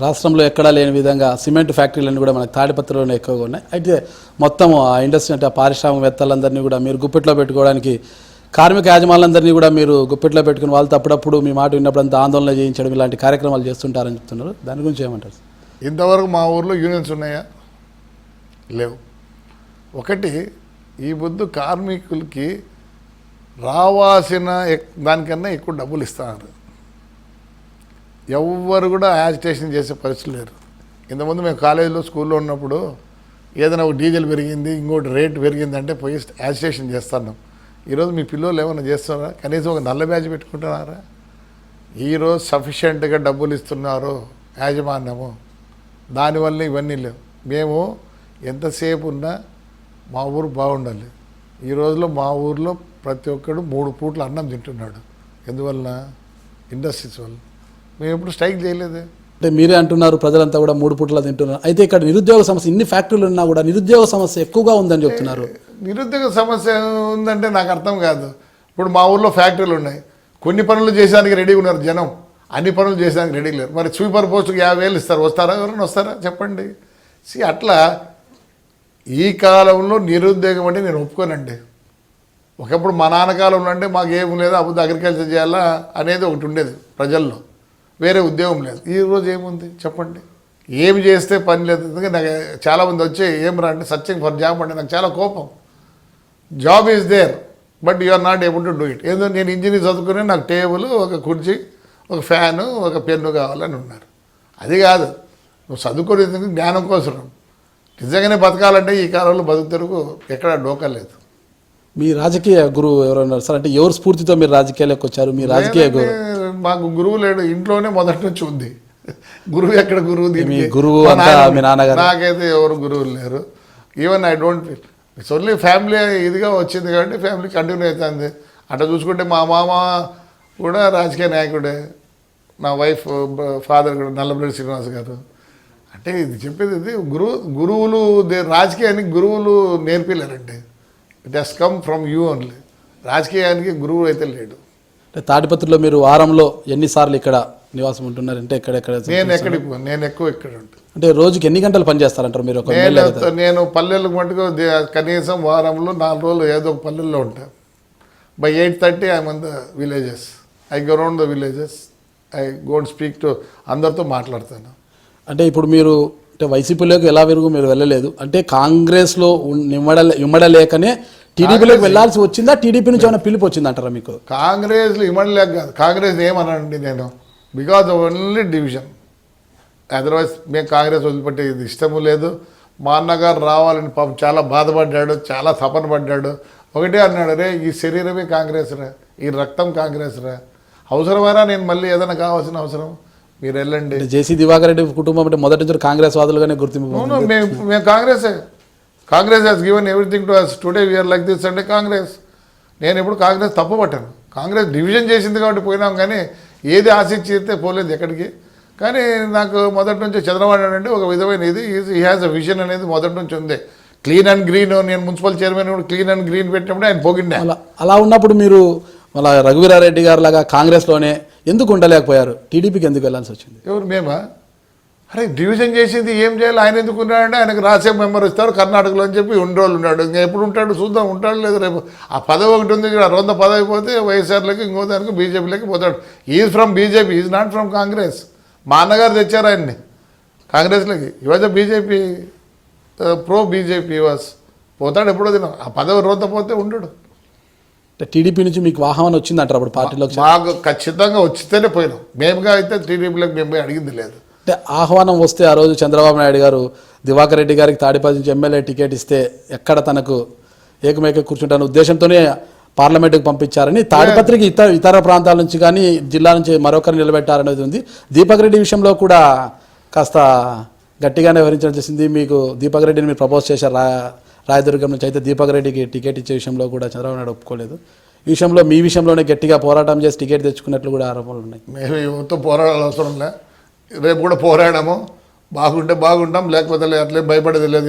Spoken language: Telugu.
రాష్ట్రంలో ఎక్కడా లేని విధంగా సిమెంట్ ఫ్యాక్టరీలన్నీ కూడా మనకు తాడిపత్రిలోనే ఎక్కువగా ఉన్నాయి. అయితే మొత్తం ఆ ఇండస్ట్రీ అంటే ఆ పారిశ్రామికవేత్తలందరినీ కూడా మీరు గుప్పిట్లో పెట్టుకోవడానికి కార్మిక యాజమాన్యందరినీ కూడా మీరు గుప్పిట్లో పెట్టుకుని వాళ్ళతో అప్పుడప్పుడు మీ మాట విన్నప్పుడు అంతా ఆందోళన చేయించడం ఇలాంటి కార్యక్రమాలు చేస్తుంటారని చెప్తున్నారు. దాని గురించి ఏమంటారు? ఇంతవరకు మా ఊర్లో యూనియన్స్ ఉన్నాయా? లేవు. ఒకటి, ఈ బుద్ధు కార్మికులకి రావాల్సిన దానికన్నా ఎక్కువ డబ్బులు ఇస్తున్నారు. ఎవ్వరు కూడా యాజిటేషన్ చేసే పరిస్థితి లేరు. ఇంతకుముందు మేము కాలేజీలో స్కూల్లో ఉన్నప్పుడు ఏదైనా ఒక డీజిల్ పెరిగింది, ఇంకోటి రేటు పెరిగిందంటే పోయి యాజిటేషన్ చేస్తున్నాం. ఈరోజు మీ పిల్లలు ఏమైనా చేస్తున్నారా? కనీసం ఒక నల్ల బ్యాచ్ పెట్టుకుంటున్నారా? ఈరోజు సఫిషియెంట్గా డబ్బులు ఇస్తున్నారు యాజమాన్యము. దానివల్ల ఇవన్నీ లేవు. మేము ఎంతసేపు ఉన్నా మా ఊరు బాగుండాలి. ఈ రోజులో మా ఊర్లో ప్రతి ఒక్కడు 3 పూట్ల అన్నం తింటున్నాడు. ఎందువల్ల? ఇండస్ట్రీస్ వల్ల. మేము ఎప్పుడు స్ట్రైక్ చేయలేదే. అంటే మీరే అంటున్నారు ప్రజలంతా కూడా 3 పూట్ల తింటున్నారు. అయితే ఇక్కడ నిరుద్యోగ సమస్య, ఇన్ని ఫ్యాక్టరీలు ఉన్నా కూడా నిరుద్యోగ సమస్య ఎక్కువగా ఉందని చెప్తున్నారు. నిరుద్యోగ సమస్య ఉందంటే నాకు అర్థం కాదు. ఇప్పుడు మా ఊర్లో ఫ్యాక్టరీలు ఉన్నాయి. కొన్ని పనులు చేసేదానికి రెడీగా ఉన్నారు జనం, అన్ని పనులు చేసేదానికి రెడీ లేరు. మరి స్వీపర్ పోస్టుకి 50,000 ఇస్తారు. వస్తారా? ఎవరైనా వస్తారా చెప్పండి. అట్లా ఈ కాలంలో నిరుద్యోగం అంటే నేను ఒప్పుకోనండి. ఒకప్పుడు మా నాన్నకాలంలో అంటే మాకు ఏం లేదు, అప్పుడు అగ్రికల్చర్ చేయాలా అనేది ఒకటి ఉండేది ప్రజల్లో, వేరే ఉద్యోగం లేదు. ఈరోజు ఏముంది చెప్పండి? ఏమి చేస్తే పని లేదు. ఎందుకంటే నాకు చాలామంది వచ్చి ఏం రా అంటే సర్చింగ్ ఫర్ జాబ్ అంటే నాకు చాలా కోపం. Job is there but you are not able to do it. ఏదో నేను ఇంజనీర్ చదువుకునే నాకు టేబుల్, ఒక కుర్చీ, ఒక ఫ్యాను, ఒక పెన్ను కావాలని ఉన్నారు. అది కాదు, నువ్వు చదువుకునేందుకు జ్ఞానం కోసం. నిజంగానే బతకాలంటే ఈ కాలంలో బతుకుతెరుగు ఎక్కడ డోకా లేదు. మీ రాజకీయ గురువు ఎవరన్నారు సార్? అంటే ఎవరు స్ఫూర్తితో మీరు రాజకీయాలకు వచ్చారు? మీ రాజకీయ గురువు? మాకు గురువు లేడు, ఇంట్లోనే మొదటి నుంచి ఉంది. గురువు ఎక్కడ? గురువు గురువు మీ నాన్నగారు? నాకైతే ఎవరు గురువులు లేరు. Even I don't feel. It's only family ఇదిగా వచ్చింది కాబట్టి ఫ్యామిలీ కంటిన్యూ అవుతుంది. అట్లా చూసుకుంటే మా మామ కూడా రాజకీయ నాయకుడే, నా వైఫ్ ఫాదర్ కూడా నల్లబెల్లి శ్రీనివాస్ గారు. అంటే ఇది చెప్పేది ఇది గురువులు రాజకీయానికి గురువులు నేర్పిలేరండి. It has come from you only. రాజకీయానికి గురువు అయితే లేడు. అంటే తాడిపత్రిలో మీరు వారంలో ఎన్నిసార్లు ఇక్కడ నివాసం ఉంటున్నారు? అంటే ఎక్కడెక్కడ? నేను ఎక్కువ ఇక్కడ ఉంటాను. అంటే రోజుకి ఎన్ని గంటలు పనిచేస్తారంటారు మీరు? నేను పల్లెలకు మటుకు కనీసం వారంలో 4 రోజులు ఏదో ఒక పల్లెల్లో ఉంటాను. By 8:30 I on the villages. I go round the villages. I go and speak to అందరితో మాట్లాడతాను. అంటే ఇప్పుడు మీరు అంటే వైసీపీలోకి ఎలా విరుగు మీరు వెళ్ళలేదు అంటే కాంగ్రెస్లో ఇమ్మడలేకనే టీడీపీలోకి వెళ్ళాల్సి వచ్చిందా? టీడీపీ నుంచి ఏమైనా పిలుపు వచ్చింది అంటారా మీకు? కాంగ్రెస్లో ఇమ్మడలేక కాదు, కాంగ్రెస్ ఏమనండి నేను, బికాజ్ ఓన్లీ డివిజన్. అదర్వైజ్ మేము కాంగ్రెస్ వదిలిపెట్టే ఇది ఇష్టము లేదు. మా అన్నగారు రావాలని పాపం చాలా బాధపడ్డాడు, చాలా తపన పడ్డాడు. ఒకటే అన్నాడు, రే ఈ శరీరమే కాంగ్రెస్ రా, ఈ రక్తం కాంగ్రెస్ రా, అవసరమైనా నేను మళ్ళీ ఏదైనా కావాల్సిన అవసరం మీరు వెళ్ళండి. జేసీ దివాకర్ రెడ్డి కుటుంబం అంటే మొదటి నుంచి కాంగ్రెస్ వాదులుగానే గుర్తింపు. మేము కాంగ్రెసే. Congress has given everything to us. Today we are like this అంటే కాంగ్రెస్. నేను ఎప్పుడు కాంగ్రెస్ తప్పు పట్టాను. కాంగ్రెస్ డివిజన్ చేసింది కాబట్టి పోయినాం, కానీ ఏది ఆశించితే పోలేదు ఎక్కడికి. కానీ నాకు మొదటి నుంచి చంద్రబాబు అంటే ఒక విధమైన ఇది హీ హ్యాస్ అ విజన్ అనేది మొదటి నుంచి ఉంది. Clean and green. నేను మున్సిపల్ చైర్మన్ కూడా క్లీన్ అండ్ గ్రీన్ పెట్టినప్పుడు ఆయన పోగిండే. అలా ఉన్నప్పుడు మీరు మళ్ళీ రఘువీరారెడ్డి గారు లాగా కాంగ్రెస్లోనే ఎందుకు ఉండలేకపోయారు? టీడీపీకి ఎందుకు వెళ్ళాల్సి వచ్చింది? ఎవరు? మేమా? అరే డివిజన్ చేసింది ఏం చేయాలి? ఆయన ఎందుకు ఉన్నాడంటే ఆయనకు రాజ్యసభ మెంబర్ ఇస్తారు కర్ణాటకలో అని చెప్పి ఉండేవాళ్ళు ఉన్నాడు. ఇంకా ఎప్పుడు ఉంటాడు చూద్దాం, ఉంటాడు లేదు. రేపు ఆ పదవి ఒకటి ఉంది, 100 పదవి పోతే వైఎస్ఆర్లకి ఇంకో దానికి బీజేపీలోకి పోతాడు. Is from BJP, is not from Congress. మా అన్నగారు తెచ్చారు ఆయన్ని కాంగ్రెస్లోకి. ఇవాళ బీజేపీ ప్రో బీజేపీ వాస్. పోతాడు ఎప్పుడో తిన. ఆ పదవి రోత పోతే ఉండడు. టీడీపీ నుంచి మీకు ఆహ్వానం వచ్చిందంటారు అప్పుడు పార్టీలోకి? మాకు ఖచ్చితంగా వచ్చితేనే పోయినాం. మేముగా అయితే టీడీపీలోకి మేము పోయి అడిగింది లేదు. అంటే ఆహ్వానం వస్తే ఆ రోజు చంద్రబాబు నాయుడు గారు దివాకర్ రెడ్డి గారికి తాడిపత్రి నుంచి ఎమ్మెల్యే టికెట్ ఇస్తే ఎక్కడ తనకు ఏకమేక కూర్చుంటాన ఉద్దేశంతోనే పార్లమెంటుకు పంపించారని, తాడిపత్రికి ఇతర ప్రాంతాల నుంచి కానీ జిల్లా నుంచి మరొకరిని నిలబెట్టారనేది ఉంది. దీపక్ రెడ్డి విషయంలో కూడా కాస్త గట్టిగానే వివరించడం చేసింది. మీకు దీపక్ రెడ్డిని మీరు ప్రపోజ్ చేశారు రాయదుర్గం నుంచి. అయితే దీపక్ రెడ్డికి టికెట్ ఇచ్చే విషయంలో కూడా చంద్రబాబు నాయుడు ఒప్పుకోలేదు. ఈ విషయంలో మీ విషయంలోనే గట్టిగా పోరాటం చేసి టికెట్ తెచ్చుకున్నట్లు కూడా ఆరోపణలు ఉన్నాయి. మేము ఎవరితో పోరాడాల్సిన అవసరం లే. రేపు కూడా పోరాడాము. బాగుంటే బాగుంటాం, లేకపోతే అట్లే భయపడేది లేదు.